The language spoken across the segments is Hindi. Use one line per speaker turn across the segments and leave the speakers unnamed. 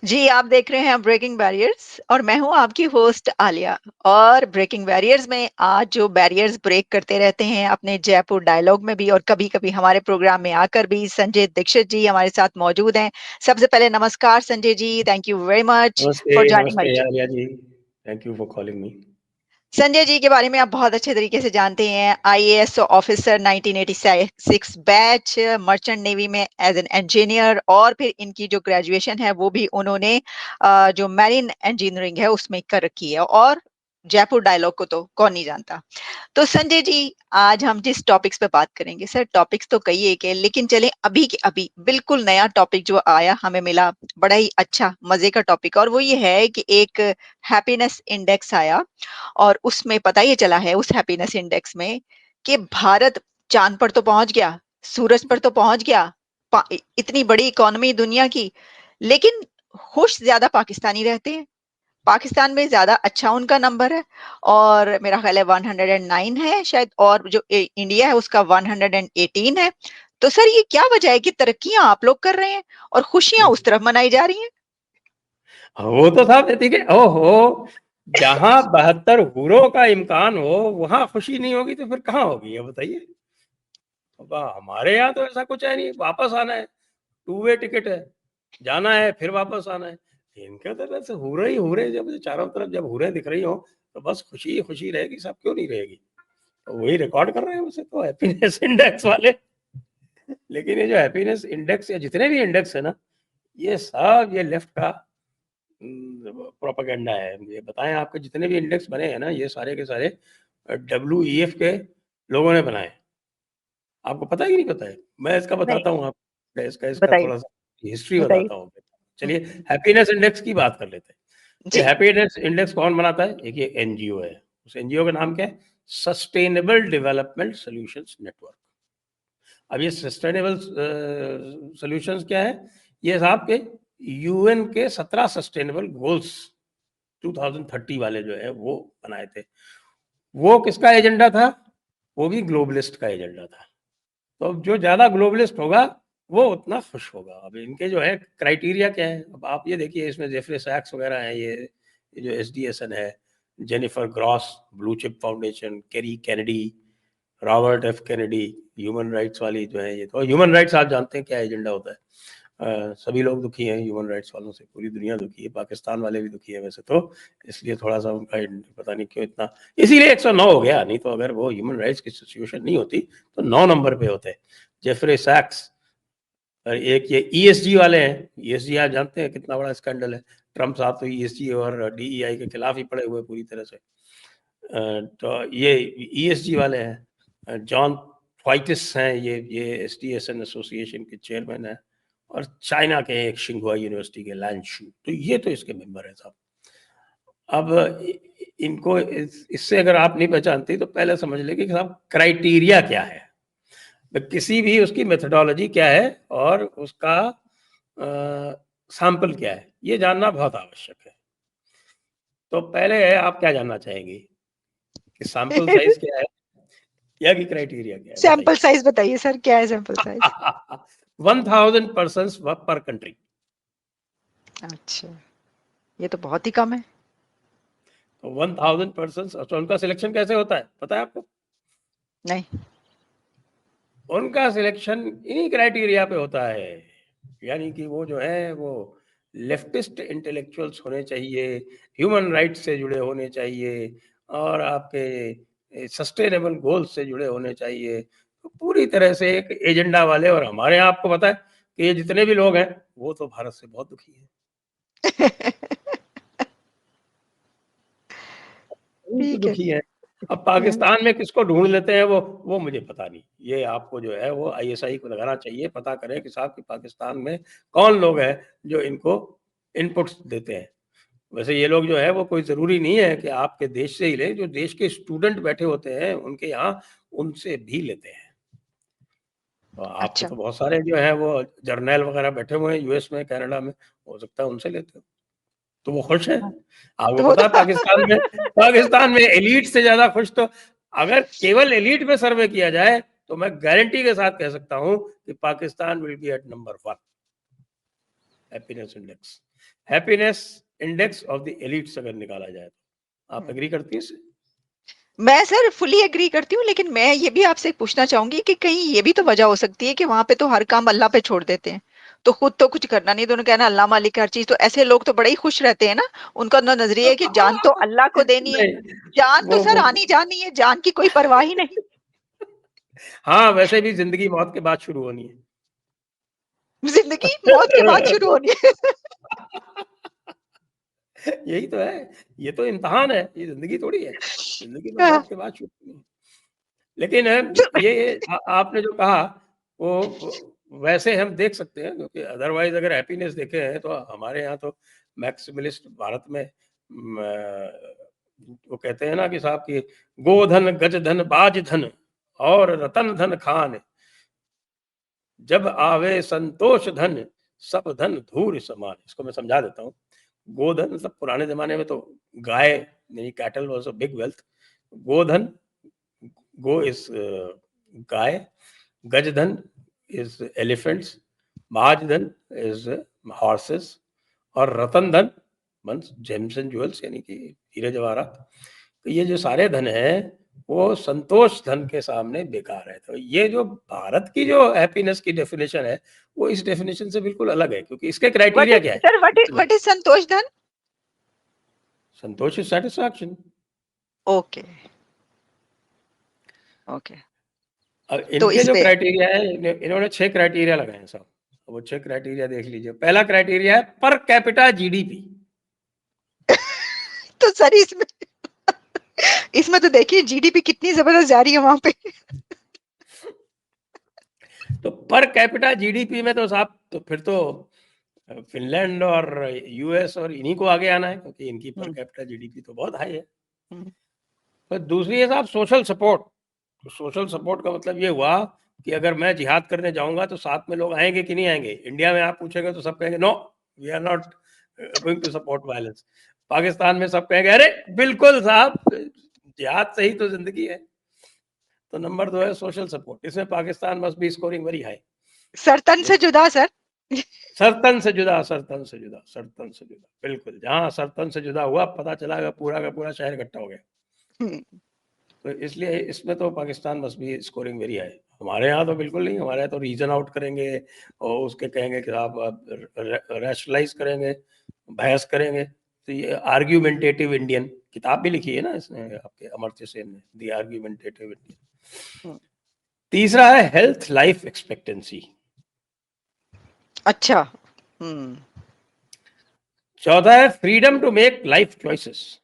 जी, आप देख रहे हैं ब्रेकिंग बैरियर्स और मैं हूँ आपकी होस्ट आलिया। और ब्रेकिंग बैरियर्स में आज जो बैरियर्स ब्रेक करते रहते हैं अपने जयपुर डायलॉग में भी और कभी-कभी हमारे प्रोग्राम में आकर भी संजय दीक्षित जी हमारे साथ मौजूद हैं। सबसे पहले नमस्कार Sanjay ji, thank you very much
नमस्ते,
for joining my
Namaste
show.
Arya ji. Thank you for calling me.
Sanjay ji के बारे में आप बहुत अच्छे तरीके से जानते हैं। IAS officer 1986 batch, merchant navy में एज एन इंजीनियर और फिर इनकी जो ग्रेजुएशन है वो भी उन्होंने जो मैरीन इंजीनियरिंग है उसमें कर रखी है। और जयपुर डायलॉग को तो कौन नहीं जानता। तो संजय जी, आज हम जिस टॉपिक्स पे बात करेंगे, सर टॉपिक्स तो कई एक है, लेकिन चले अभी के अभी बिल्कुल नया टॉपिक जो आया हमें मिला, बड़ा ही अच्छा मजे का टॉपिक, और वो ये है कि एक हैप्पीनेस इंडेक्स आया और उसमें पता ये चला है उस हैप्पीनेस इंडेक्स में कि भारत चांद पर तो पहुंच गया, सूरज पर तो पहुंच गया, इतनी बड़ी इकोनॉमी दुनिया की, लेकिन खुश ज्यादा पाकिस्तानी रहते हैं। पाकिस्तान में ज्यादा अच्छा उनका नंबर है और मेरा ख्याल है 109 है शायद, और जो इंडिया है उसका 118 है। तो सर ये क्या वजह है कि तरक्कियां आप लोग कर रहे हैं और खुशियां उस तरफ मनाई जा रही हैं?
वो तो साहब ठीक है। ओहो, जहाँ 72 हूरों का इम्कान हो वहां खुशी नहीं होगी तो फिर कहाँ होगी, ये बताइए। अब हमारे यहाँ तो ऐसा कुछ है नहीं, वापस आना है, टू वे टिकट है, जाना है फिर वापस आना है। इनके तो बस हूरे ही हूरे, जब चारों तरफ जब हूरे दिख रही हो तो बस खुशी ही खुशी रहेगी, सब क्यों नहीं रहेगी। तो वही रिकॉर्ड कर रहे हैं उसे तो हैप्पीनेस इंडेक्स वाले। लेकिन ये जो हैप्पीनेस इंडेक्स या जितने भी इंडेक्स है ना, ये सब ये लेफ्ट का प्रोपेगेंडा है। ये बताएं, आपके जितने भी इंडेक्स बने हैं ना, ये सारे के सारे WEF के लोगों ने बनाए। आपको पता है कि नहीं पता है? मैं इसका
नहीं,
बताता हूँ आपको, इसका इसका
बताइए
थोड़ा सा हिस्ट्री
बताइए।
बताता हूँ। चलिए,
हम्म,
हैप्पीनेस इंडेक्स की बात कर लेते हैं। ये
जी।
हैप्पीनेस इंडेक्स कौन बनाता है? एक ये एनजीओ है। उस एनजीओ का नाम क्या है? Sustainable development solutions network. अब ये सस्टेनेबल सॉल्यूशंस क्या है? ये साहब के यूएन के 17 सस्टेनेबल गोल्स 2030 वाले जो है वो बनाए थे। वो किसका एजेंडा था? वो भी ग्लोबलिस्ट का एजेंडा था। तो अब जो ज्यादा ग्लोबलिस्ट होगा वो उतना खुश होगा। अब इनके जो है क्राइटेरिया क्या है, अब आप ये देखिए, इसमें जेफरे सैक्स वगैरह है, ये जो एसडीएसएन है, Jennifer Gross, blue chip foundation, Kerry Kennedy, Robert F Kennedy, human rights वाली जो है, ये तो ह्यूमन राइट्स आप जानते हैं क्या एजेंडा होता है। सभी लोग दुखी हैं ह्यूमन राइट्स वालों से, पूरी दुनिया दुखी है, पाकिस्तान वाले भी दुखी है वैसे तो। इसलिए थोड़ा सा उनका पता नहीं क्यों इतना, इसीलिए 109 हो गया, नहीं तो अगर वो ह्यूमन राइट्स की सिचुएशन नहीं होती तो 9 नंबर पे होते। जेफरे सैक्स। और एक ये ईएसजी वाले हैं। ईएसजी आप जानते हैं कितना बड़ा स्कैंडल है। ट्रम्प साहब तो ईएसजी और डीईआई के खिलाफ ही पड़े हुए पूरी तरह से। तो ये ईएसजी वाले हैं। जॉन ट्वाइटिस हैं, ये एसटीएसएन एसोसिएशन के चेयरमैन हैं। और चाइना के एक शिंगुआ यूनिवर्सिटी के लैंशू, तो ये तो इसके मेंबर हैं साहब। अब इनको इससे अगर आप नहीं पहचानती तो पहले समझ ले कि साहब क्राइटेरिया क्या है, तो किसी भी उसकी मेथडोलॉजी क्या है और उसका सैंपल क्या है, ये जानना बहुत आवश्यक है। तो पहले है, आप क्या जानना चाहेंगे कि सैंपल साइज क्या है या कि क्राइटेरिया क्या है,
सैंपल
बताइए।
साइज बताइए सर, क्या है सैंपल साइज?
1000 पर्सन पर कंट्री।
अच्छा, ये तो बहुत ही कम है।
तो 1000 पर्सन, तो उनका सिलेक्शन कैसे होता है पता है आपको?
नहीं।
उनका सिलेक्शन इन्हीं क्राइटेरिया पे होता है। यानी कि वो जो है वो लेफ्टिस्ट इंटेलेक्चुअल्स होने चाहिए, ह्यूमन राइट्स से जुड़े होने चाहिए, और आपके सस्टेनेबल गोल्स से जुड़े होने चाहिए, तो पूरी तरह से एक एजेंडा वाले। और हमारे यहाँ आपको पता है कि ये जितने भी लोग हैं वो तो भारत से बहुत दुखी हैं। तो
ठीक है।
दुखी है। अब
हाँ,
पाकिस्तान में किसको ढूंढ लेते हैं वो मुझे पता नहीं। ये आपको जो है वो आईएसआई को लगाना चाहिए, पता करें कि साहब कि पाकिस्तान में कौन लोग हैं जो इनको इनपुट्स देते हैं। वैसे ये लोग जो है वो कोई ज़रूरी नहीं है कि आपके देश से ही लें, जो देश के स्टूडेंट बैठे होते हैं उनके यहाँ, उनसे भी लेते हैं। तो आपके
अच्छा।
तो बहुत सारे जो है वो जर्नैल वगैरह बैठे हुए हैं यूएस में, कनाडा में, हो सकता है उनसे लेते हो, तो वो खुश है।
हाँ,
आपको
तो वो
पता
तो
है पाकिस्तान में एलीट से ज्यादा खुश तो, अगर केवल एलीट में सर्वे किया जाए तो मैं गारंटी के साथ कह सकता हूं कि Pakistan will be at number 1। Happiness index, happiness index of the elites अगर निकाला जाए तो। आप एग्री करती हैं इससे?
मैं सर फुली एग्री करती हूँ, लेकिन मैं ये भी आपसे पूछना चाहूंगी कि कहीं ये भी तो वजह हो सकती है कि वहां पे तो हर काम अल्लाह पे छोड़ देते हैं, तो खुद तो कुछ करना नहीं, तो उन्होंने कहना अल्लाह मालिक हर चीज, तो ऐसे लोग तो बड़े ही खुश रहते हैं ना। उनका तो नजरिया है कि जान तो अल्लाह को देनी है,
नहीं,
जान तो सर
वो
आनी जानी है, जान की कोई परवाह ही नहीं।
हाँ, वैसे भी जिंदगी मौत के बाद शुरू होनी है।
जिंदगी मौत के बाद शुरू होनी है।
यही तो है, ये तो इम्तिहान है, ये जिंदगी थोड़ी है, जिंदगी तो मौत के बाद शुरू होनी है। लेकिन ये आपने जो कहा वो वैसे हम देख सकते हैं, क्योंकि अदरवाइज अगर हैप्पीनेस देखे हैं तो हमारे यहाँ तो मैक्सिमलिस्ट भारत में वो कहते हैं ना कि साहब कि गोधन गज धन बाज धन और रतन धन खान, जब आवे संतोष धन सब धन धूर समान। इसको मैं समझा देता हूँ। गोधन मतलब पुराने जमाने में तो गाय यानी cattle was a big wealth. गोधन, गो इज गाय, गजधन इज एलिफेंट्स, महाजधन इज हॉर्सेस, और रतन धन मीन्स जेम्स एंड ज्वेल्स यानी कि हीरे जवाहरात। तो ये जो सारे धन है वो संतोष धन के सामने बेकार है। तो ये जो भारत की जो हैप्पीनेस की डेफिनेशन है वो इस डेफिनेशन से बिल्कुल अलग है, क्योंकि इसके क्राइटेरिया क्या है?
सर व्हाट इज संतोष धन?
संतोष इज सेटिस्फैक्शन।
Okay okay.
अब
तो
इनके
इस
जो
पे
क्राइटेरिया है, इन्होंने 6 क्राइटेरिया लगाए हैं साहब। वो 6 क्राइटेरिया देख लीजिए। पहला क्राइटेरिया है पर कैपिटा जीडीपी।
तो सर इसमें इसमें तो देखिए जीडीपी कितनी जबरदस्त जा रही है वहां पे।
तो पर कैपिटा जीडीपी में तो साहब तो फिर तो फिनलैंड और यूएस और इन्हीं को आगे आना है, क्योंकि इनकी पर कैपिटा जीडीपी तो बहुत हाई है। तो दूसरी है साहब सोशल सपोर्ट। तो सोशल सपोर्ट का मतलब ये हुआ कि अगर मैं जिहाद करने जाऊंगा तो साथ में लोग आएंगे कि नहीं आएंगे। इंडिया में आप पूछेंगे तो सब कहेंगे no, we are not going to support violence. Pakistan में सब कहेंगे अरे बिल्कुल साहब, जिहाद से ही तो जिंदगी है। तो नंबर 2 है सोशल सपोर्ट। इसमें Pakistan must be scoring very high.
सरतन से जुदा सर।
सरतन से जुदा, सरतन से जुदा, सरतन से जुदा, बिल्कुल। जहां सरतन से जुदा हुआ पता चला पूरा का पूरा शहर इकट्ठा हो गया। तो इसलिए इसमें तो Pakistan must be scoring very high. हमारे यहाँ तो बिल्कुल नहीं। हमारे यहाँ तो रीजन आउट करेंगे और उसके कहेंगे कि आप रैशनलाइज करेंगे, बहस करेंगे। तो ये आर्ग्यूमेंटेटिव इंडियन किताब भी लिखी है ना इसने, आपके अमर्त्य सेन ने, द आर्ग्यूमेंटेटिव इंडियन। तीसरा है हेल्थ लाइफ एक्सपेक्टेंसी।
अच्छा।
चौथा है freedom to make life choices.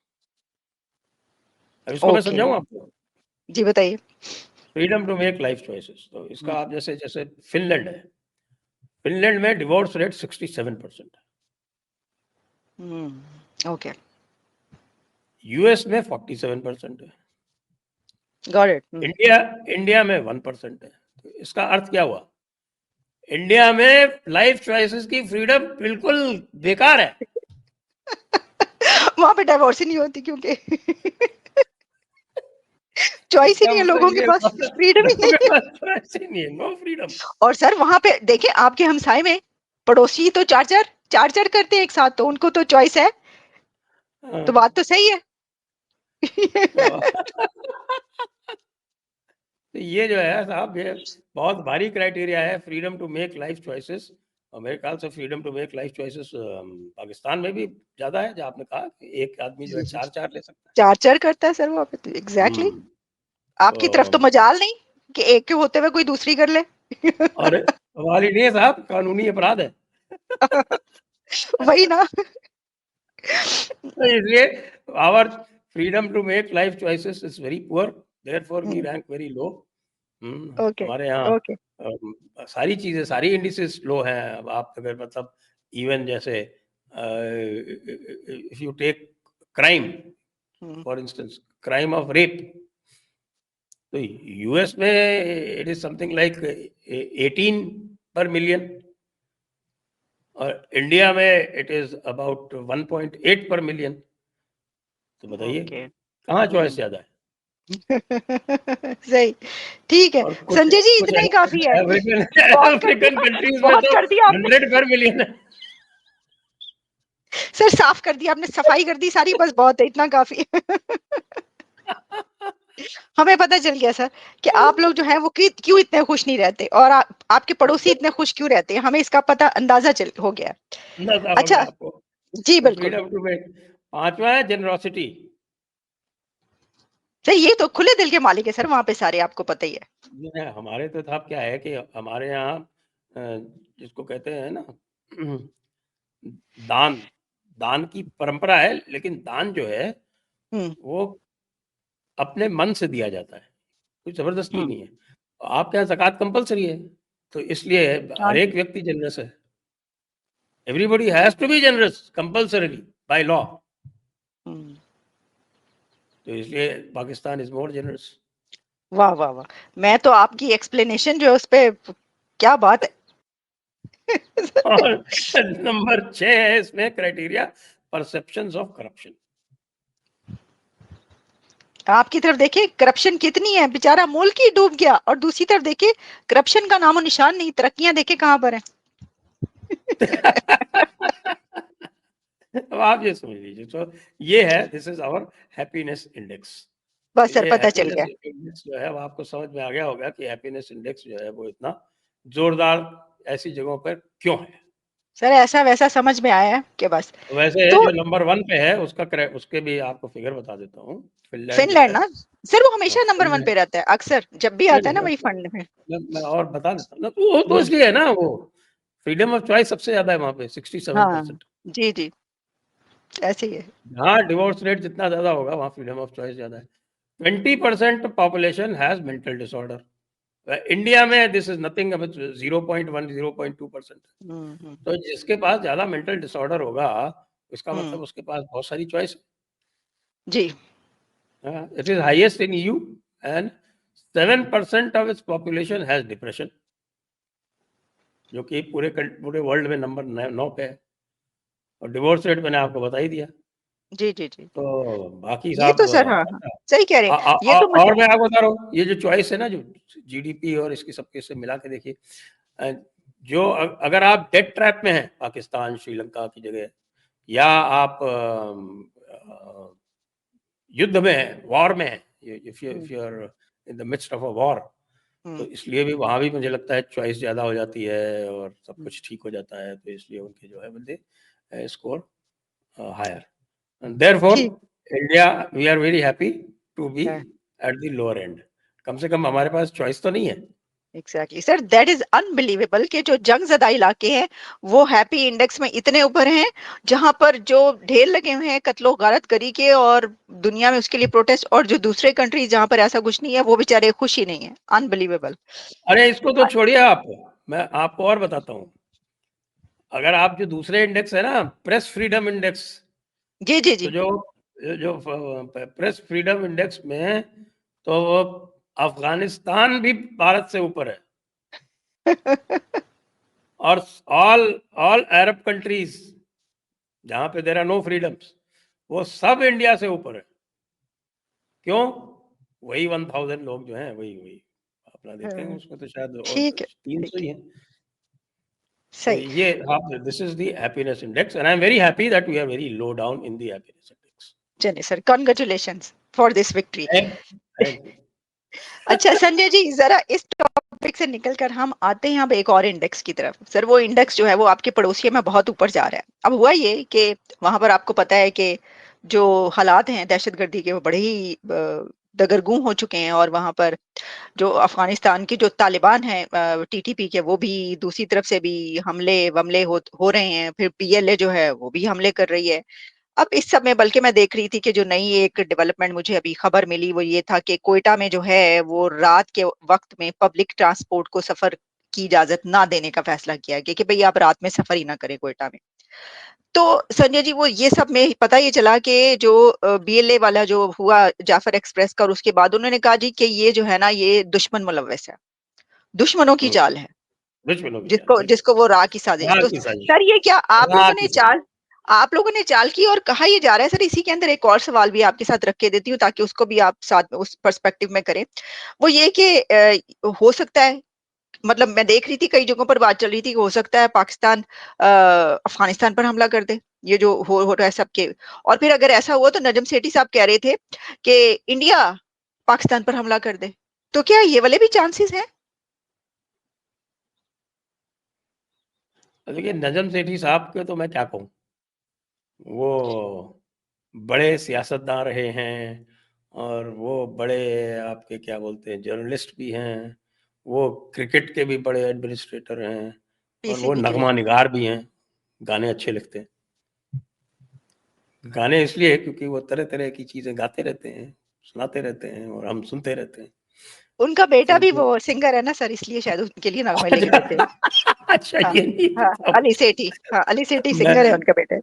अब इसको मैं समझाऊं आपको।
जी बताइए।
Freedom to make life choices, तो इसका आप जैसे जैसे फिनलैंड है, फिनलैंड में डिवोर्स रेट 67% है।
ओके।
यूएस में 47% है।
Got it.
इंडिया इंडिया में 1% है। तो इसका अर्थ क्या हुआ? इंडिया में लाइफ चॉइसेस की फ्रीडम बिल्कुल बेकार है।
वहां पे डाइवोर्स ही नहीं होती क्योंकि चॉइस ही
इसका
नहीं है
मतलब
लोगों के
ये
पास, फ्रीडम ही
लोगों
नहीं
के
है।
पास चॉइस ही नहीं है, नो फ्रीडम।
और सर वहां पे देखिए आपके हमसाए में पड़ोसी तो चार चार करते हैं एक साथ, तो उनको तो चॉइस है। तो बात तो सही है।
तो ये जो है साहब, ये बहुत भारी क्राइटेरिया है, freedom to make life choices. और मेरे ख्याल से freedom to make life choices Pakistan में भी ज्यादा है, जहाँ आपने कहा कि एक आदमी जो है चार चार ले सकता
चार चार करता है सर वहां पे, तो
है।
एग्जैक्टली आपकी तरफ तो मजाल नहीं कि एक के होते हुए कोई दूसरी कर ले।
और वाली नहीं है साहब, कानूनी अपराध है।
वही ना।
तो इसलिए our freedom to make life choices is very poor, therefore we rank very low.
Okay
हमारे यहाँ
ओके।
सारी चीजें, सारी इंडिसेस लो हैं। अब आप अगर मतलब इवन जैसे if you take crime, for instance crime of rape, तो यूएस में इट इज समथिंग लाइक 18 पर मिलियन, और इंडिया में इट इज अबाउट 1.8 पर मिलियन। तो बताइए कहाँ चॉइस ज्यादा है?
सही। ठीक है
और
संजय जी,
कुछ
इतना ही काफी है।
अफ्रीकन
बहुत कर
अफ्रीकन
दिया,
कंट्रीज में
बहुत
तो
कर दिया आपने।
100 पर मिलियन है।
सर साफ कर दिया आपने, सफाई कर दी सारी, बस बहुत है, इतना काफी है। हमें पता चल गया सर कि आप लोग जो है वो क्यों इतने खुश नहीं रहते, और आपके पड़ोसी इतने खुश क्यों रहते हैं, हमें इसका पता अंदाजा चल हो गया।
अंदाजा हो गया
अच्छा,
आपको।
जी
तो
बिल्कुल
फ्रीडम टू मेक। पांचवा है जेनरोसिटी।
सर, ये तो खुले दिल के मालिक है सर वहां पे सारे, आपको पता ही है।
हमारे तो साहब क्या है कि हमारे यहाँ जिसको कहते हैं ना दान, दान की परंपरा है, लेकिन दान जो है
हम्म
वो अपने मन से दिया जाता है, कोई जबरदस्ती
हम्म
नहीं है। आपके यहाँ ज़कात कंपलसरी है, तो इसलिए
हाँ
हर एक व्यक्ति जनरस है। Everybody has to be generous compulsorily by law.
हम्म,
तो इसलिए पाकिस्तान इज मोर जनरस।
वाह वाह वाह, मैं तो आपकी एक्सप्लेनेशन जो है उस पे, क्या बात है।
और नंबर 6 है इसमें क्राइटेरिया, परसेप्शंस ऑफ करप्शन।
आपकी तरफ देखिए करप्शन कितनी है, बेचारा मुल्क ही डूब गया, और दूसरी तरफ देखिए करप्शन का नामो निशान नहीं, तरक्कियां देखिए कहां पर है।
अब आप ये समझ लीजिए, तो ये है, this is our happiness index.
बस सर
ये
पता चल
हैप्पीनेस
गया।
इंडेक्स जो है, अब आपको समझ में आ गया होगा कि हैप्पीनेस इंडेक्स जो है वो इतना जोरदार ऐसी जगहों पर क्यों है।
सर ऐसा वैसा समझ में आया है कि बस।
तो वैसे
तो
जो नंबर 1 पे है उसके भी आपको फिगर बता देता हूँ। फिनलैंड जो
फिनलैंड
है,
ना, सर वो
हाँ,
हमेशा नंबर 1 पे
फिनलैंड।
रहता है, अक्सर जब भी
नहीं
आता है ना
नहीं,
वही फंड में।
मैं और बता देता हूँ ना, तो वो तो
जी
इसलिए है ना, वो फ्रीडम ऑफ चॉइस सबसे ज्यादा है वहाँ पे,
हाँ
67%।
जी जी, ऐसे ही है।
हाँ, डिवोर्स रेट जितना ज्यादा होगा वहाँ फ्रीडम ऑफ चॉइस ज्यादा है। 20% population has mental disorder. India में दिस इज नथिंग, 0.1 0.2%।
हम्म।
तो जिसके पास ज्यादा मेंटल डिसऑर्डर होगा, इसका
हम्म,
मतलब उसके पास बहुत सारी चॉइस
जी
है। It is highest in EU, and 7% of its population has depression, जो कि पूरे वर्ल्ड में नंबर 9 पे है। और डिवोर्स रेट मैंने आपको बता ही दिया।
जी जी जी,
तो बाकी
ये
साहब,
तो सर हाँ हाँ
अच्छा,
सही कह रहे हैं, ये तो
और मैं आपको बता रहा हूँ, ये जो चॉइस है ना, जो जीडीपी और इसकी सबके से मिला के देखिए, अ, जो अगर आप डेट ट्रैप में हैं पाकिस्तान श्रीलंका की जगह, या आप युद्ध में है, वॉर में है, if you are in the midst of a war, तो
हम्म
इसलिए भी वहां भी मुझे लगता है चॉइस ज्यादा हो जाती है और सब
हम्म,
कुछ ठीक हो जाता है, तो इसलिए उनके जो है बंदे स्कोर हायर। देयरफॉर
ठीक
India, we are very happy to be
है।
At the lower end. कम से कम हमारे पास चॉइस तो नहीं है।
Exactly sir, that is unbelievable कि जो जंग ज़दा इलाके हैं वो हैप्पी इंडेक्स में इतने ऊपर हैं, जहां पर जो ढेर लगे हुए हैं कत्लो गारत करी के, और दुनिया में उसके लिए प्रोटेस्ट, और जो दूसरे कंट्रीज जहां पर ऐसा कुछ नहीं है वो बेचारे खुश ही नहीं है। अनबिलीवेबल।
अरे इसको तो छोड़िए आप, मैं आपको और बताता हूँ। अगर आप जो दूसरे इंडेक्स है ना, प्रेस फ्रीडम इंडेक्स,
जी जी
तो
जी।
जो जो प्रेस फ्रीडम इंडेक्स में, तो वो अफगानिस्तान भी भारत से ऊपर है, और ऑल ऑल अरब कंट्रीज जहां पे देर आर नो फ्रीडम्स, वो सब इंडिया से ऊपर है। क्यों? वही 1000 लोग जो हैं, वही वही अपना देखेंगे उसको, तो शायद और
ठीक है
300
ठीक
ही
है,
है। तो
सही।
ये आप, this is the happiness index, and I am very happy that we are very low down in the happiness index.
चलिए sir, congratulations for this victory.
Thank you.
अच्छा संजय जी, जरा इस टॉपिक से निकलकर हम आते हैं अब एक और इंडेक्स की तरफ। सर वो इंडेक्स जो है वो आपके पड़ोसियों में बहुत ऊपर जा रहा है। अब हुआ ये कि वहां पर आपको पता है कि जो हालात हैं दहशतगर्दी के वो बड़े ही दगरगूं हो चुके हैं, और वहां पर जो अफगानिस्तान के जो तालिबान हैं टीटीपी के, वो भी दूसरी तरफ से भी हमले वमले हो रहे हैं, फिर पीएलए जो है वो भी हमले कर रही है। अब इस समय बल्कि मैं देख रही थी कि जो नई एक डेवलपमेंट मुझे अभी खबर मिली वो ये था कि कोयटा में जो है वो रात के वक्त में पब्लिक ट्रांसपोर्ट को सफर की इजाजत ना देने का फैसला किया गया कि भाई आप रात में सफर ही ना करें कोयटा में। तो संजय जी, वो ये सब में पता ये चला कि जो बीएलए वाला जो हुआ जाफर एक्सप्रेस का, और उसके बाद उन्होंने कहा जी कि ये जो है ना ये दुश्मन मुलव्वस है, दुश्मनों की चाल है,
दुश्मनों की चाल,
जिसको
बिल्कुल।
जिसको वो राह की साजिश।
रात
तो
की साजिश,
सर ये क्या
रात की साजिश।
आप लोगों ने चाल की और कहा ये जा रहा है? सर इसी के अंदर एक और सवाल भी आपके साथ रख के देती हूँ ताकि उसको भी आप साथ में उस पर्सपेक्टिव में करें। वो ये कि हो सकता है मतलब मैं देख रही थी कई जगहों पर बात चल रही थी कि हो सकता है पाकिस्तान अफगानिस्तान पर हमला कर दे, ये जो हो रहा है सबके। और फिर अगर ऐसा हुआ तो नजम सेठी साहब कह रहे थे कि इंडिया पाकिस्तान पर हमला कर दे, तो क्या ये वाले भी चांसेस हैं?
देखिए, नजम सेठी साहब के तो मैं क्या कहूँ, वो बड़े सियासतदान रहे हैं और वो बड़े आपके क्या बोलते हैं जर्नलिस्ट भी हैं, वो क्रिकेट के भी बड़े एडमिनिस्ट्रेटर हैं और वो
पीसीबी के भी।
नगमा निगार भी हैं, गाने अच्छे लिखते हैं। गाने इसलिए क्योंकि वो तरह-तरह की चीज़ें गाते रहते हैं, सुनाते रहते हैं और हम सुनते रहते हैं।
उनका बेटा
तो
भी
जो
वो सिंगर है ना सर, इसलिए शायद उनके लिए नगमे लिख देते हैं।
अच्छा,
हाँ,
ये नहीं
हाँ,
पता
अली सेठी, हाँ, अली सेठी
मैं
सिंगर है उनका बेटा।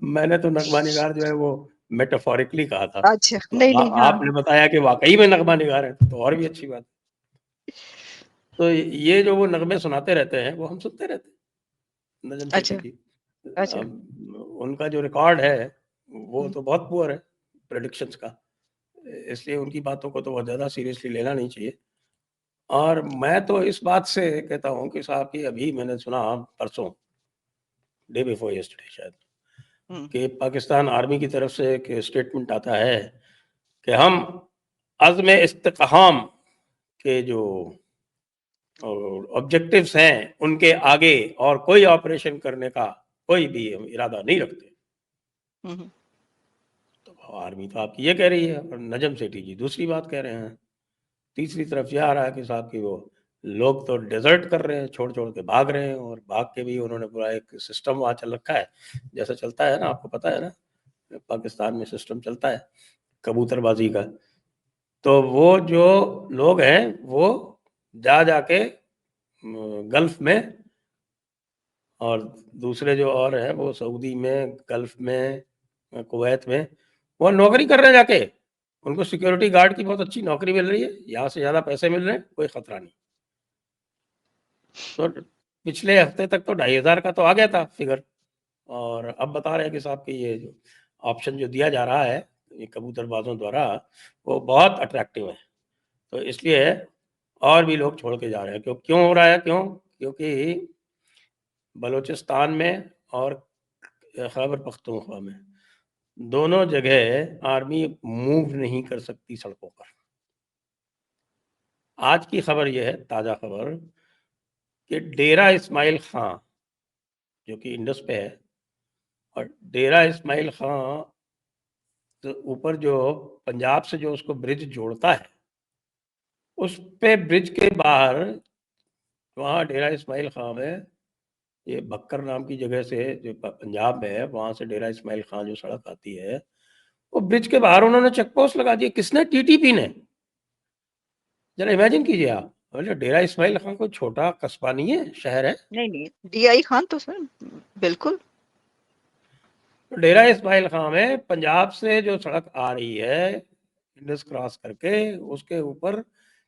मैंने तो नगमा निगार जो है वो मेटाफोरिकली कहा था।
अच्छा,
तो
नहीं नहीं, हाँ।
आपने बताया कि वाक़ई में नगमा निगार है, तो और भी अच्छी बात। तो ये जो वो नगमे सुनाते रहते हैं, वो हम सुनते रहते हैं, नजम सेठी
अच्छा,
जी।
अच्छा।
उनका जो रिकॉर्ड है, वो
हम्म,
तो बहुत पुअर है प्रेडिक्शंस का। इसलिए उनकी बातों को तो बहुत ज़्यादा सीरियसली लेना नहीं चाहिए। और मैं तो इस बात से कहता हूँ कि साहब कि अभी मैंने सुना परसों, डे बिफोर यस्टरडे शायद,
हम्म,
कि पाकिस्तान आर्मी की तरफ से एक स्टेटमेंट आता है कि हम अज़्म इस्तेकाम के जो ऑब्जेक्टिव्स हैं, उनके आगे और कोई ऑपरेशन करने का कोई भी हम इरादा नहीं रखते।
हम्म,
तो आर्मी तो आपकी ये कह रही है और नजम सेठी जी दूसरी बात कह रहे हैं। तीसरी तरफ ये आ रहा है कि साहब कि वो लोग तो डेजर्ट कर रहे हैं, छोड़-छोड़ के भाग रहे हैं और भाग के भी उन्होंने पूरा एक सिस्टम वहाँ चल रखा है। जैसा चलता है ना, आपको पता है ना, पाकिस्तान में सिस्टम चलता है कबूतरबाजी का। तो वो जो लोग हैं, वो जा के गल्फ में और दूसरे जो और हैं वो सऊदी में, गल्फ में, कुवैत में, वो नौकरी कर रहे हैं जाके। उनको सिक्योरिटी गार्ड की बहुत अच्छी नौकरी मिल रही है, यहाँ से ज़्यादा पैसे मिल रहे हैं, कोई खतरा नहीं। तो पिछले हफ्ते तक तो 2,500 का तो आ गया था फिगर और अब बता रहे हैं कि साहब कि ये जो ऑप्शन जो दिया जा रहा है, ये कबूतरबाजों द्वारा, वो बहुत अट्रैक्टिव है। तो इसलिए और भी लोग छोड़ के जा रहे हैं। क्यों हो रहा है? क्यों? क्योंकि बलूचिस्तान में और खैबर पख्तूनख्वा में, दोनों जगह आर्मी मूव नहीं कर सकती सड़कों पर। आज की खबर ये है, ताज़ा खबर, कि डेरा इस्माइल खां, जो कि इंडस पे है, और डेरा इस्माइल खां तो ऊपर जो पंजाब से जो उसको ब्रिज जोड़ता है, उस पे ब्रिज के बाहर, वहाँ डेरा इस्माइल खां में, ये बक्कर नाम की जगह से जो पंजाब में है, वहाँ से डेरा इस्माइल खां जो सड़क आती है, वो ब्रिज के बाहर उन्होंने चेक पोस्ट लगा दिया। किसने? टीटीपी ने। जरा इमेजिन कीजिए आप, बोले डेरा इस्माइल खां कोई छोटा कस्बा नहीं है, शहर है।
नहीं नहीं, डीआई खान तो सर बिल्कुल।
तो डेरा इस्माइल खां में पंजाब से जो सड़क आ रही है इंडस क्रॉस करके, उसके ऊपर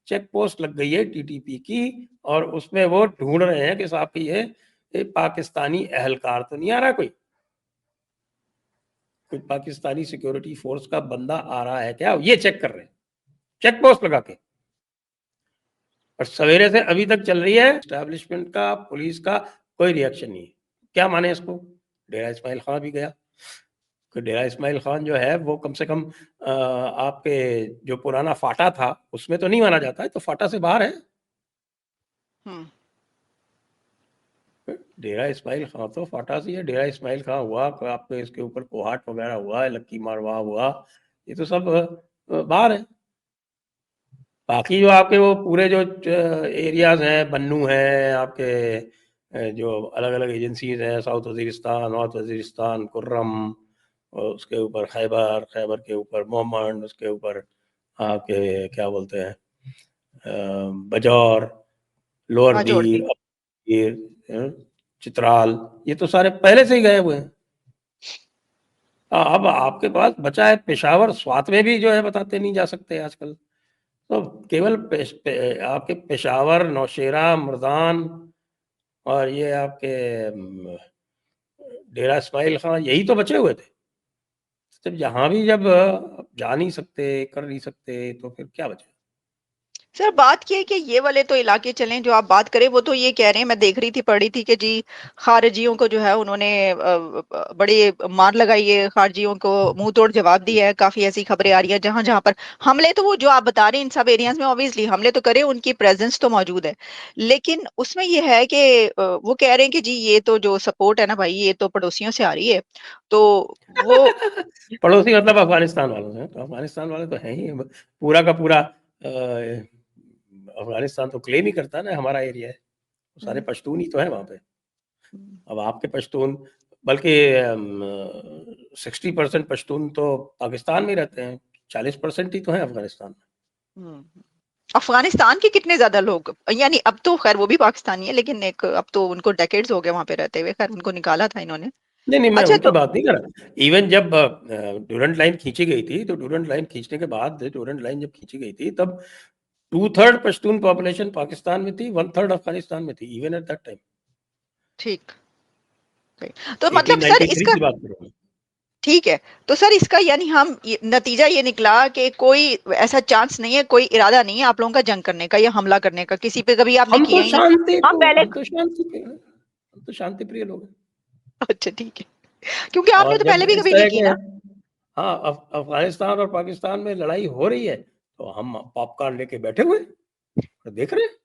चेक पोस्ट लग गई है टीटीपी की, और उसमें वो ढूंढ रहे हैं कि साहब कि ये पाकिस्तानी अहलकार तो नहीं आ रहा, कोई पाकिस्तानी सिक्योरिटी फोर्स का बंदा आ रहा है क्या, ये चेक कर रहे हैं चेक पोस्ट लगा के। और सवेरे से अभी तक चल रही है, एस्टैब्लिशमेंट का, पुलिस का कोई रिएक्शन नहीं है। क्या माने इसको? डेरा इस्माइल खान भी गया। तो डेरा इस्माइल खान जो है वो कम से कम आपके जो पुराना फाटा था उसमें तो नहीं माना जाता है, तो फाटा से बाहर है।
हम्म,
डेरा इस्माइल खां तो फाटा से है। डेरा इस्माइल खां हुआ, आपके इसके ऊपर कोहाट वगैरह हुआ है, लक्की मारवा हुआ, ये तो सब बाहर है। बाकी जो आपके वो पूरे जो एरियाज हैं, बन्नू है आपके, जो अलग अलग एजेंसीज हैं, साउथ वजीरिस्तान, नॉर्थ वजीरिस्तान, कुर्रम, और उसके ऊपर खैबर, खैबर के ऊपर मोहम्मद, उसके ऊपर आपके क्या बोलते हैं बजौर, लोअर
हाँ जोड़
भीर,
भी।
अपर भीर, चित्राल, ये तो सारे पहले से ही गए हुए हैं। अब आपके पास बचा है पेशावर। स्वात में भी जो है बताते नहीं जा सकते आजकल। तो केवल आपके पेशावर, नौशेरा, मुर्दान और ये आपके डेरा इस्माइल खां, यही तो बचे हुए थे। जब यहाँ भी जब जा नहीं सकते, कर नहीं सकते, तो फिर क्या बचे?
सर बात की है कि ये वाले तो इलाके चलें जो आप बात करें, वो तो ये कह रहे हैं, मैं देख रही थी, पढ़ी थी कि जी खारजियों को जो है उन्होंने बड़ी मार लगाई है, खारजियों को मुंह तोड़ जवाब दिया है। काफी ऐसी खबरें आ रही है जहां जहां पर हमले, तो वो जो आप बता रहे हैं इन सब एरियाज में ऑब्वियसली हमले तो करे, उनकी प्रेजेंस तो मौजूद है। लेकिन उसमें ये है कि वो कह रहे हैं कि जी ये तो जो सपोर्ट है ना भाई, ये तो पड़ोसियों से आ रही है। तो वो
पड़ोसी मतलब अफगानिस्तान वालों से, तो अफगानिस्तान वाले तो हैं ही पूरा का पूरा। अफगानिस्तान तो क्लेम ही करता है ना हमारा एरिया है, वो सारे पश्तून ही तो है वहाँ पे। अब आपके पश्तून, बल्कि 60% पश्तून तो पाकिस्तान में रहते हैं, 40% ही तो है अफगानिस्तान में।
हम्म। अफगानिस्तान के कितने ज्यादा लोग, यानी अब तो खैर वो भी पाकिस्तानी है, लेकिन एक अब तो उनको डेकेड्स हो गए वहां पे रहते हुए, खैर उनको निकाला था इन्होंने।
नहीं नहीं, मैं
अच्छा
उनकी
तो
बात नहीं कर रहा। इवन जब डूरंट लाइन खींची गई थी, तो डूरंट लाइन खींचने के बाद, डूरंट लाइन जब खींची गई थी, तब 2/3 पश्तून पॉपुलेशन पाकिस्तान में थी, 1/3 अफगानिस्तान में थी, इवन एट दैट टाइम।
ठीक, ठीक। तो मतलब सर
1893
इसका
की बात कर रहा हूँ।
ठीक है, तो सर इसका यानी हम नतीजा ये निकला कि कोई ऐसा चांस नहीं है, कोई इरादा नहीं है आप लोगों का जंग करने का या हमला करने का, किसी पे कभी आपने किया ही नहीं। हम पहले
हम तो शांति प्रिय हैं, हम तो शांति प्रिय लोग हैं।
अच्छा ठीक है, क्योंकि आपने
और
तो
जब
पहले भी
इस
कभी नहीं
तरह
की
के,
ना।
हाँ, अफगानिस्तान और पाकिस्तान में लड़ाई हो रही है, तो हम पॉपकॉर्न लेके बैठे हुए हैं और देख रहे हैं।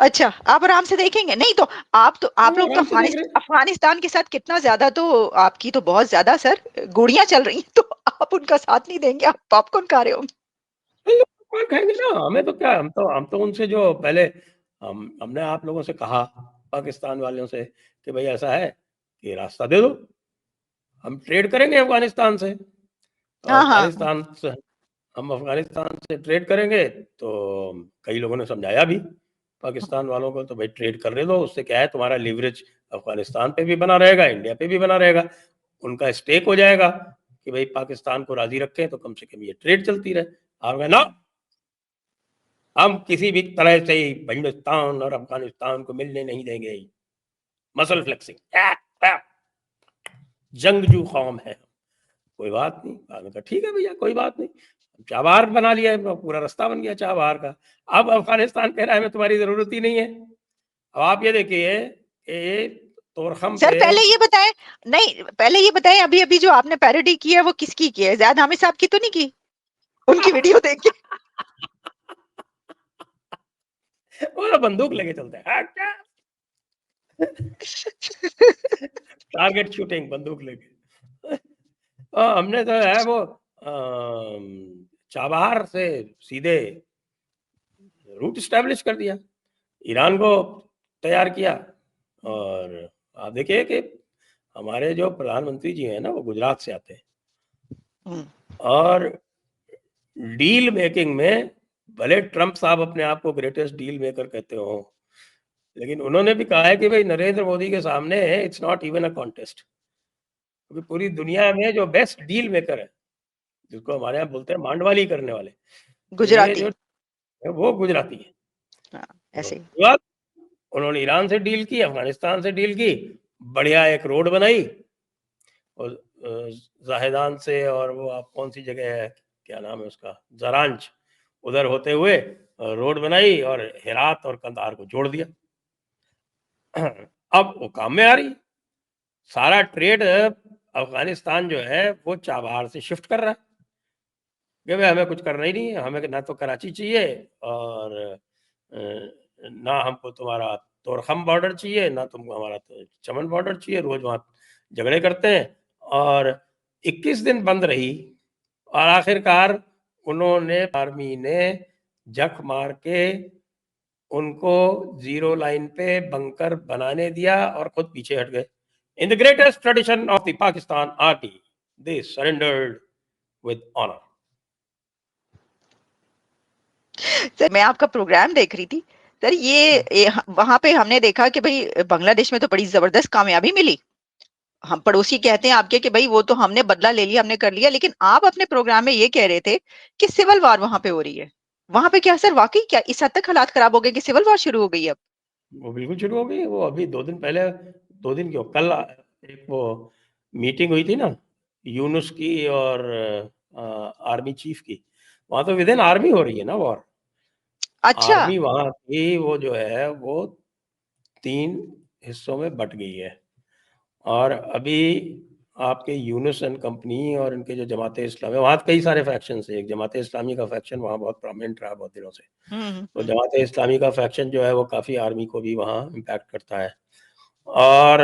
अच्छा आप आराम से देखेंगे, नहीं तो आप
हम
लोग तो
आराम से देख रहे हैं।
अफगानिस्तान के साथ कितना ज्यादा, तो आपकी तो बहुत ज्यादा सर गोलियां चल रही हैं, तो आप उनका साथ नहीं देंगे, आप पॉपकॉर्न खा रहे हो।
कौन खाएंगे ना, हमें तो क्या, हम तो उनसे जो पहले, हमने आप लोगों से कहा, पाकिस्तान वालों से, कि भाई ऐसा है कि रास्ता दे दो, हम ट्रेड करेंगे अफगानिस्तान से। तो
हाँ हाँ।
अफगानिस्तान से, हम अफगानिस्तान से ट्रेड करेंगे, तो कई लोगों ने समझाया भी पाकिस्तान वालों को, तो भाई ट्रेड करने दो, उससे क्या है, तुम्हारा लीवरेज अफगानिस्तान पे भी बना रहेगा, इंडिया पे भी बना रहेगा, उनका स्टेक हो जाएगा कि भाई पाकिस्तान को राजी रखें, तो कम से कम ये ट्रेड चलती रहे। आप ना, हम किसी भी तरह से हिंदुस्तान और अफगानिस्तान को मिलने नहीं देंगे। मसल फ्लेक्सिंग, जंगजू कौम है। कोई बात नहीं, बाद में कहा ठीक है भैया, कोई बात नहीं, चाबहार बना लिया है, पूरा रास्ता बन गया चाबहार का। अब अफगानिस्तान कह रहा है हमें तुम्हारी जरूरत ही नहीं है। अब आप ये देखिए कि तोरखम
सर
पे,
पहले ये बताएं, नहीं पहले ये बताएं, अभी अभी जो आपने पैरोडी की है वो किसकी की है, ज़ैद हामिद साहब की तो नहीं की, उनकी वीडियो देख के।
वो बंदूक लेके चलते हैं, हाँ, क्या टारगेट शूटिंग बंदूक लेके। हमने तो है वो चाबहार से सीधे रूट स्टैब्लिश कर दिया, ईरान को तैयार किया। और आप देखिए कि हमारे जो प्रधानमंत्री जी हैं ना, वो गुजरात से आते हैं,
हम्म।
और डील मेकिंग में, भले ट्रंप साहब अपने आप को ग्रेटेस्ट डील मेकर कहते हो, लेकिन उन्होंने भी कहा है कि भाई नरेंद्र मोदी के सामने it's not even a contest, क्योंकि पूरी दुनिया में जो बेस्ट डील मेकर है, जिसको हमारे यहाँ बोलते हैं मांडवाली करने वाले, ये
गुजराती।
जो है वो गुजराती है।
हाँ
तो
ऐसे ही।
शुरुआत, उन्होंने ईरान से डील की, अफगानिस्तान से डील की, बढ़िया एक रोड बनाई, और जाहेदान से, और वो आप कौन सी जगह है, क्या नाम है उसका, जरांज, उधर होते हुए रोड बनाई, और हेरात और कंधार को जोड़ दिया। अब वो काम में आ रही, सारा ट्रेड अफगानिस्तान जो है वो चाबहार से शिफ्ट कर रहा है कि भाई हमें कुछ करना ही नहीं है, हमें ना तो कराची चाहिए, और ना हमको तुम्हारा तोरखम बॉर्डर चाहिए, ना तुमको हमारा तो चमन बॉर्डर चाहिए, रोज वहाँ झगड़े करते हैं। और 21 दिन बंद रही, और आखिरकार उन्होंने, आर्मी ने जख मार के उनको जीरो लाइन पे बंकर बनाने दिया और खुद पीछे हट गए। In the greatest tradition of the Pakistan army, they surrendered with honour.
Sir मैं आपका प्रोग्राम देख रही थी सर, ये वहां पे हमने देखा कि भाई बांग्लादेश में तो बड़ी जबरदस्त कामयाबी मिली। हम पड़ोसी कहते हैं आपके कि भाई वो तो हमने बदला ले लिया, हमने कर लिया, लेकिन आप अपने प्रोग्राम में ये कह रहे थे कि सिविल वार वहां पे हो रही है। वहां पे क्या सर वाकई क्या इस हद तक हालात खराब हो गए कि सिविल वार शुरू हो गई अब?
वो बिल्कुल शुरू हो गई। वो अभी 2 दिन पहले, 2 दिन क्यों, कल एक वो मीटिंग हुई थी ना, यूनुस की और आर्मी चीफ की, वहां तो विद इन आर्मी हो रही है ना वॉर।
अच्छा।
आर्मी वहां की वो जो है वो 3 हिस्सों में बट गई है। और अभी आपके यूनुस एंड कंपनी और इनके जो जमात इस्लामी, वहाँ कई सारे फैक्शन है। एक जमात इस्लामी का फैक्शन वहाँ बहुत प्रोमिनेंट रहा बहुत दिनों से। तो जमात इस्लामी का फैक्शन जो है वो काफ़ी आर्मी को भी वहाँ इम्पैक्ट करता है। और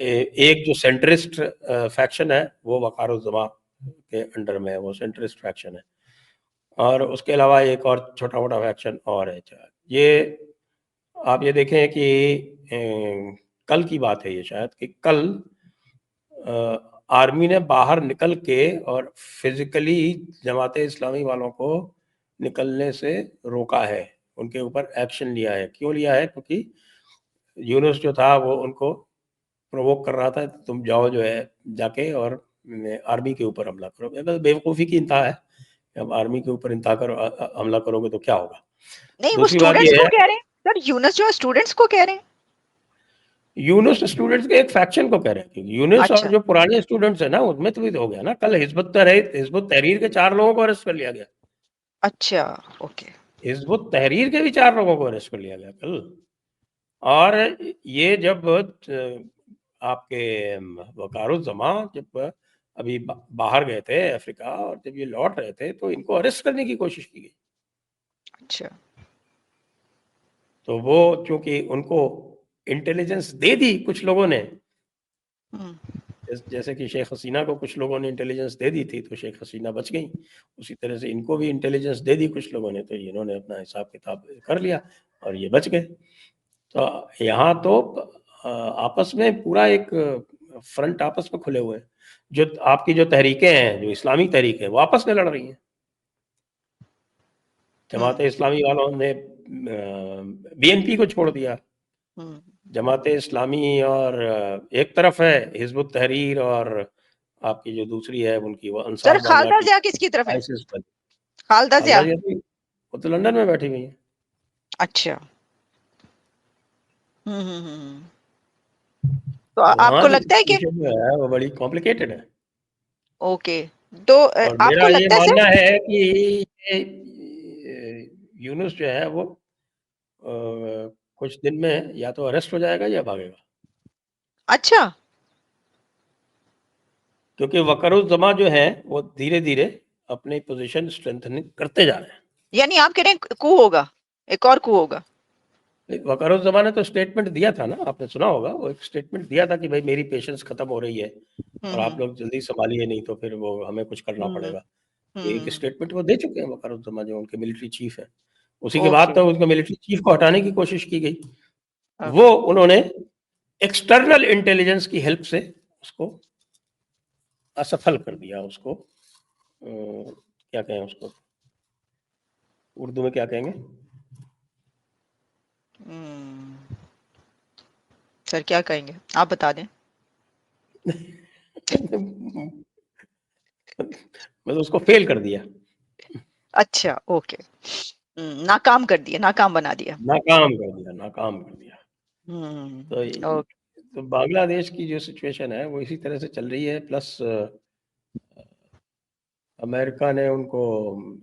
एक जो सेंट्रिस्ट फैक्शन है वो वकारुज़्ज़मा के अंडर में है, वो सेंट्रिस्ट फैक्शन है। और उसके अलावा एक और छोटा मोटा फैक्शन और है। ये आप ये देखें कि कल की बात है ये शायद, कि कल आर्मी ने बाहर निकल के और फिजिकली जमात इस्लामी वालों को निकलने से रोका है, उनके ऊपर एक्शन लिया है। क्यों लिया है? क्योंकि यूनुस जो था वो उनको प्रोवोक कर रहा था, तुम जाओ जो है जाके और आर्मी के ऊपर हमला करो। बेवकूफ़ी की इंतहा है। अब आर्मी के ऊपर इंतहा करो, हमला करोगे तो क्या होगा?
नहीं, वो
दूसरी बात
स्टूडेंट्स
ये
को
है,
कह रहे हैं सर, यूनुस जो स्टूडेंट्स को कह रहे हैं।
यूनुस स्टूडेंट्स के एक फैक्शन को कह रहे हैं, क्योंकि यूनुस और
अच्छा।
जो पुराने स्टूडेंट्स है ना, उसमें तो भी तो हो गया ना। कल हिजबुत तहरीर के 4 लोगों को अरेस्ट कर लिया गया।
अच्छा। ओके।
हिजबुत तहरीर के भी 4 लोगों को अरेस्ट कर लिया गया कल। और ये जब आपके वकारुज़्ज़मा जब अभी बाहर गए थे अफ्रीका, और जब ये लौट रहे थे तो इनको अरेस्ट करने की कोशिश की गई।
अच्छा।
तो वो चूंकि उनको इंटेलिजेंस दे दी कुछ लोगों ने, जैसे कि शेख हसीना को कुछ लोगों ने इंटेलिजेंस दे दी थी तो शेख हसीना बच गई, उसी तरह से इनको भी इंटेलिजेंस दे दी कुछ लोगों ने, तो इन्होंने अपना हिसाब किताब कर लिया और ये बच गए। तो यहाँ तो आपस में पूरा एक फ्रंट आपस में खुले हुए हैं। जो आपकी जो तहरीकें हैं, जो इस्लामी तहरीक है, वो आपस में लड़ रही हैं। जमात इस्लामी वालों ने बीएनपी को छोड़ दिया। जमात इस्लामी और एक तरफ है हिजबुत तहरीर, और आपकी जो दूसरी है उनकी वो
सर,
अंसार बांग्ला
खालदा
की
जिया किसकी तरफ है?
आईसिस पर।
खालदा
खालदा
जिया।
जी अभी वो तो लंदन में बैठी हुई है।
अच्छा। तो
तो वहाँ
आपको
की
लगता है कि
सिचुएशन जो है वो बड़ी कॉम्प्लिकेटेड है।
ओके, तो
और
आपको
मेरा ये
लगता है सर?
मानना है कि ये यूनुस जो है वो कुछ दिन में या तो अरेस्ट हो जाएगा या भागेगा।
अच्छा।
क्योंकि वकारुज़्ज़मा जो है वो धीरे धीरे अपनी पोजीशन स्ट्रेंथनिंग करते जा रहे हैं।
यानी आप कह रहे हैं कू होगा, एक और कू होगा?
वकारुज़्ज़मा ने तो स्टेटमेंट दिया था ना, आपने सुना होगा, वो एक स्टेटमेंट दिया था कि भाई मेरी पेशेंस खत्म हो रही है और आप लोग जल्दी संभालिए, नहीं तो फिर वो हमें कुछ करना पड़ेगा। एक स्टेटमेंट वो दे चुके हैं वकारुज़्ज़मा, जो उनके मिलिट्री चीफ है। उसी के बाद
ओके।
तो उनके मिलिट्री चीफ को हटाने की कोशिश की गई। वो
ओके।
उन्होंने एक्सटर्नल इंटेलिजेंस की हेल्प से उसको असफल कर दिया। उसको क्या कहें, उसको उर्दू में क्या कहेंगे?
सर क्या कहेंगे, आप बता दें।
मतलब उसको फेल कर दिया,
अच्छा। ओके। नाकाम कर दिया, नाकाम बना दिया।
नाकाम कर दिया, नाकाम कर दिया। तो
ओके।
तो बांग्लादेश की जो सिचुएशन है वो इसी तरह से चल रही है। प्लस अमेरिका ने उनको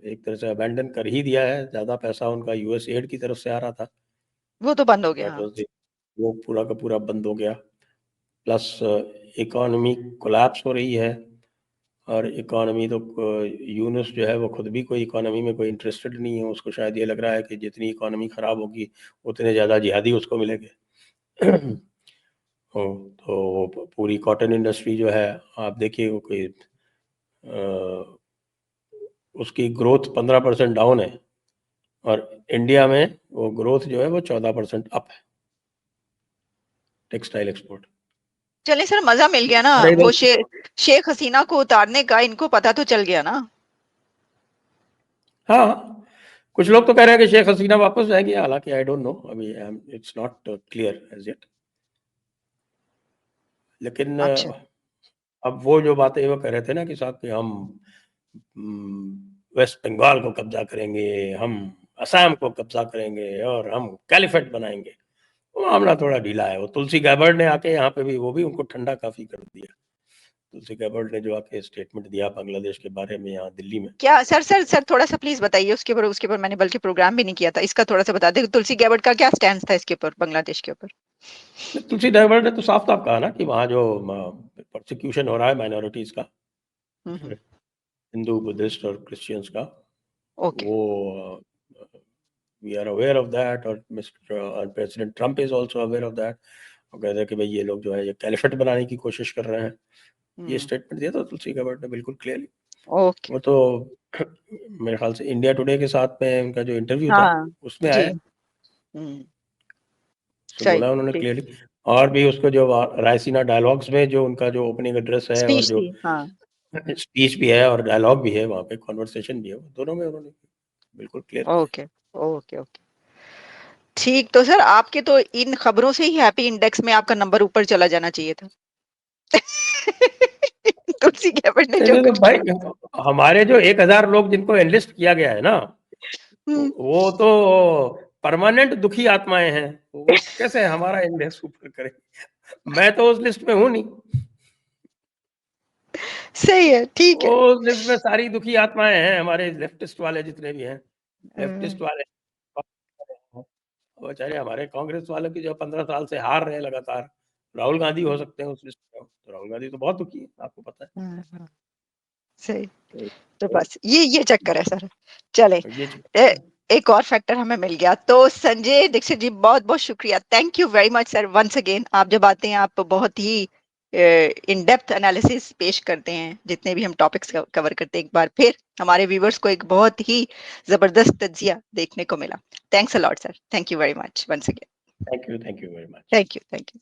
एक तरह से अबैंडन कर ही दिया है। ज़्यादा पैसा उनका यूएस एड की तरफ से आ रहा था,
वो तो बंद हो गया,
दैट
हाँ।
वाज वो पूरा का पूरा बंद हो गया। प्लस इकोनॉमी कोलैप्स हो रही है। और इकोनॉमी तो यूनुस जो है वो खुद भी कोई इकोनॉमी में कोई इंटरेस्टेड नहीं है। उसको शायद ये लग रहा है कि जितनी इकोनॉमी ख़राब होगी उतने ज़्यादा जिहादी उसको मिलेंगे। तो पूरी कॉटन इंडस्ट्री जो है, आप देखिए वो कोई उसकी ग्रोथ 15% डाउन है, और इंडिया में वो ग्रोथ जो है वो 14% अप है, टेक्सटाइल एक्सपोर्ट।
चलिए सर, मजा मिल गया ना।
अरे
वो
इधर,
शेख हसीना को उतारने का इनको पता तो चल गया ना।
हाँ, कुछ लोग तो कह रहे हैं कि शेख हसीना वापस जाएगी, हालांकि आई डोंट नो, अभी it's not clear as yet. लेकिन
अच्छा।
अब वो जो बातें वो कह रहे थे ना कि साहब कि हम वेस्ट बंगाल को कब्जा करेंगे, हम असम को कब्जा करेंगे और हम कैलिफेट बनाएंगे, वो मामला थोड़ा ढीला है। वो तुलसी गैबर्ड ने आके यहाँ पे भी वो भी उनको ठंडा काफी कर दिया। तुलसी गैबर्ट ने जो आके स्टेटमेंट दिया बांग्लादेश के बारे में यहाँ दिल्ली में,
क्या सर थोड़ा सा प्लीज बताइए उसके ऊपर मैंने बल्कि प्रोग्राम भी नहीं किया था, इसका थोड़ा सा बता दे, तुलसी गैबर्ट का क्या स्टैंड था इसके ऊपर, बांग्लादेश के ऊपर?
तुलसी गैबर्ट ने तो साफ साफ कहा ना कि वहाँ जो प्रोसिक्यूशन हो रहा है माइनॉरिटीज का, हिंदू, बुद्धिस्ट और क्रिश्चियंस का,
ओके
वो we are aware of that, और mister president Trump is also aware of that. वो कहते हैं कि भाई ये लोग जो है ये कैलिफेट बनाने की कोशिश कर रहे हैं। ये स्टेटमेंट दिया था तुलसी गैबर्ट ने बिल्कुल क्लियरली।
ओके
वो तो मेरे ख्याल से इंडिया टुडे के साथ में उनका जो इंटरव्यू था
हाँ
उसमें
जी
आया, तो
सही
बोला उन्होंने
ठीक
क्लियरली। और भी उसको जो रायसीना डायलॉग्स में जो उनका जो ओपनिंग एड्रेस है और
स्पीच
जो
थी हाँ
स्पीच भी है और डायलॉग भी है, वहाँ पे कॉन्वर्सेशन भी है, दोनों में उन्होंने बिल्कुल क्लियर किया।
ओके ओके ओके ठीक। तो सर आपके तो इन खबरों से ही हैप्पी इंडेक्स में आपका नंबर ऊपर चला जाना चाहिए था। तुलसी गैबर्ट ने
नहीं
जो
नहीं
कुछ
भाई,
किया।
हमारे जो 1000 लोग जिनको एनलिस्ट किया गया है ना,
हम्म,
वो तो परमानेंट दुखी आत्माएं हैं, वो कैसे हमारा इंडेक्स ऊपर करे? मैं तो उस लिस्ट में हूं नहीं।
सही है ठीक है।
उस लिस्ट में सारी दुखी आत्माएं हैं, हमारे लेफ्टिस्ट वाले जितने भी हैं, लेफ्टिस्ट वाले वो बेचारे, हमारे कांग्रेस वालों की जो 15 साल से हार रहे हैं लगातार, राहुल गांधी हो सकते हैं उस लिस्ट में, तो राहुल गांधी तो बहुत दुखी है, आपको पता है।
हाँ, सही।
तो,
तो
तो,
बस ये चक्कर है सर। चले
तो ये चीज
एक और फैक्टर हमें मिल गया। तो संजय दीक्षित जी बहुत बहुत शुक्रिया, thank you very much sir once again. आप जब आते हैं आप बहुत ही इन डेप्थ एनालिसिस पेश करते हैं, जितने भी हम टॉपिक्स कवर करते हैं, एक बार फिर हमारे व्यूवर्स को एक बहुत ही जबरदस्त तज्जिया देखने को मिला। Thanks a lot sir, thank you very much once again.
Thank you very much.
Thank you thank you.